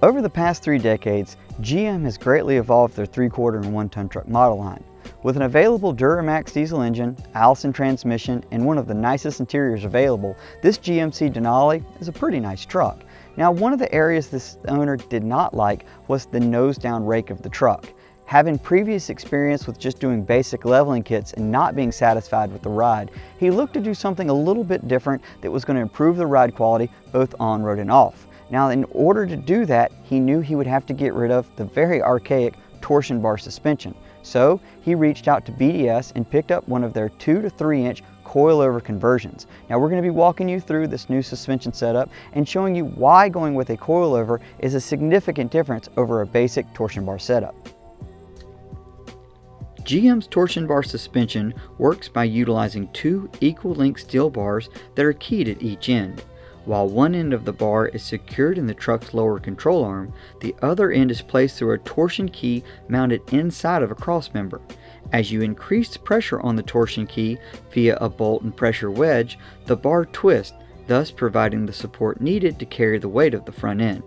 Over the past 3 decades, GM has greatly evolved their 3/4 and 1-ton truck model line. With an available Duramax diesel engine, Allison transmission, and one of the nicest interiors available, this GMC Denali is a pretty nice truck. Now, one of the areas this owner did not like was the nose-down rake of the truck. Having previous experience with just doing basic leveling kits and not being satisfied with the ride, he looked to do something a little bit different that was going to improve the ride quality both on-road and off. Now, in order to do that, he knew he would have to get rid of the very archaic torsion bar suspension. So he reached out to BDS and picked up one of their 2 to 3 inch coil-over conversions. Now, we're going to be walking you through this new suspension setup and showing you why going with a coil-over is a significant difference over a basic torsion bar setup. GM's torsion bar suspension works by utilizing 2 equal-length steel bars that are keyed at each end. While one end of the bar is secured in the truck's lower control arm, the other end is placed through a torsion key mounted inside of a crossmember. As you increase pressure on the torsion key via a bolt and pressure wedge, the bar twists, thus providing the support needed to carry the weight of the front end.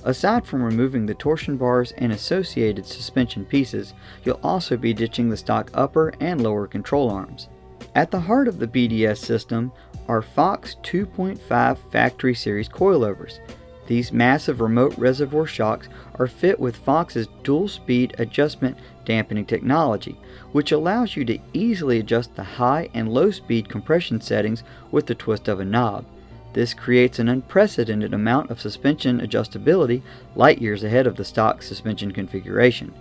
Aside from removing the torsion bars and associated suspension pieces, you'll also be ditching the stock upper and lower control arms. At the heart of the BDS system are Fox 2.5 factory series coilovers. These massive remote reservoir shocks are fit with Fox's dual speed adjustment dampening technology, which allows you to easily adjust the high and low speed compression settings with the twist of a knob. This creates an unprecedented amount of suspension adjustability, light years ahead of the stock suspension configuration.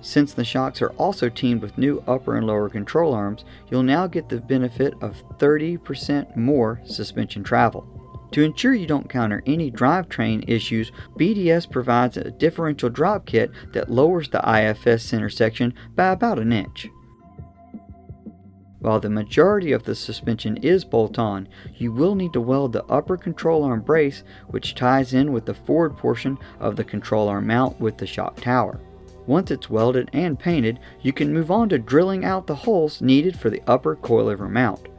Since the shocks are also teamed with new upper and lower control arms, you'll now get the benefit of 30% more suspension travel. To ensure you don't encounter any drivetrain issues, BDS provides a differential drop kit that lowers the IFS center section by about an inch. While the majority of the suspension is bolt-on, you will need to weld the upper control arm brace, which ties in with the forward portion of the control arm mount with the shock tower. Once it's welded and painted, you can move on to drilling out the holes needed for the upper coilover mount.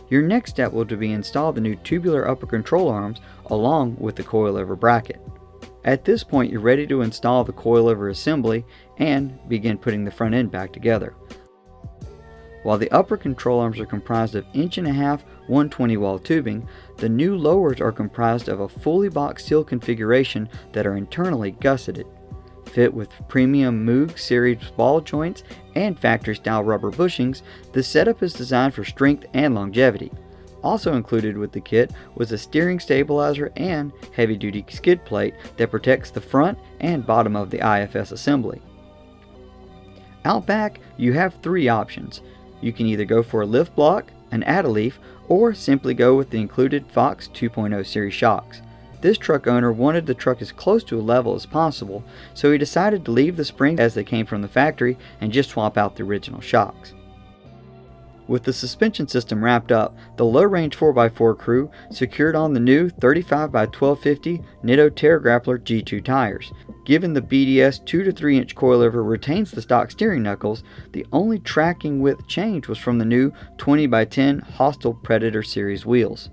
Your next step will be install the new tubular upper control arms along with the coilover bracket. At this point, you're ready to install the coilover assembly and begin putting the front end back together. While the upper control arms are comprised of 1.5" 120 wall tubing, the new lowers are comprised of a fully boxed steel configuration that are internally gusseted. Fit with premium Moog series ball joints and factory style rubber bushings, the setup is designed for strength and longevity. Also included with the kit was a steering stabilizer and heavy duty skid plate that protects the front and bottom of the IFS assembly. Out back, you have 3 options. You can either go for a lift block, an add-a-leaf, or simply go with the included Fox 2.0 series shocks. This truck owner wanted the truck as close to a level as possible, so he decided to leave the springs as they came from the factory and just swap out the original shocks. With the suspension system wrapped up, the low-range 4x4 crew secured on the new 35x1250 Nitto Terra Grappler G2 tires. Given the BDS 2 to 3 inch coilover retains the stock steering knuckles, the only tracking width change was from the new 20x10 Hostile Predator series wheels.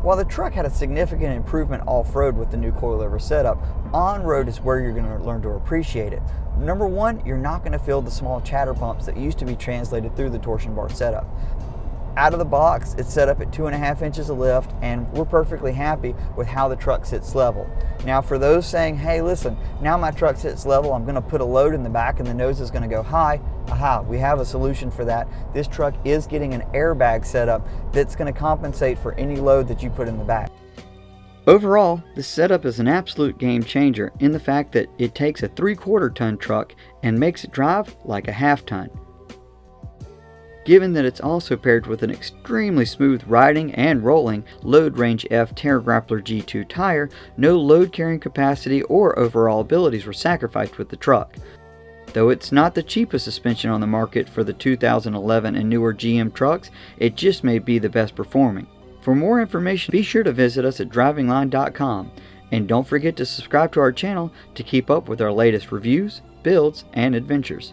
While the truck had a significant improvement off-road with the new coilover setup, on-road is where you're going to learn to appreciate it. Number one, you're not going to feel the small chatter bumps that used to be translated through the torsion bar setup. Out of the box, it's set up at 2.5 inches of lift, and we're perfectly happy with how the truck sits level. Now, for those saying, hey, listen, now my truck sits level, I'm going to put a load in the back and the nose is going to go high, aha, we have a solution for that. This truck is getting an airbag setup that's going to compensate for any load that you put in the back. Overall, this setup is an absolute game changer in the fact that it takes a 3/4 ton truck and makes it drive like a 1/2 ton. Given that it's also paired with an extremely smooth riding and rolling Load Range F Terra Grappler G2 tire, no load carrying capacity or overall abilities were sacrificed with the truck. Though it's not the cheapest suspension on the market for the 2011 and newer GM trucks, it just may be the best performing. For more information, be sure to visit us at drivingline.com, and don't forget to subscribe to our channel to keep up with our latest reviews, builds, and adventures.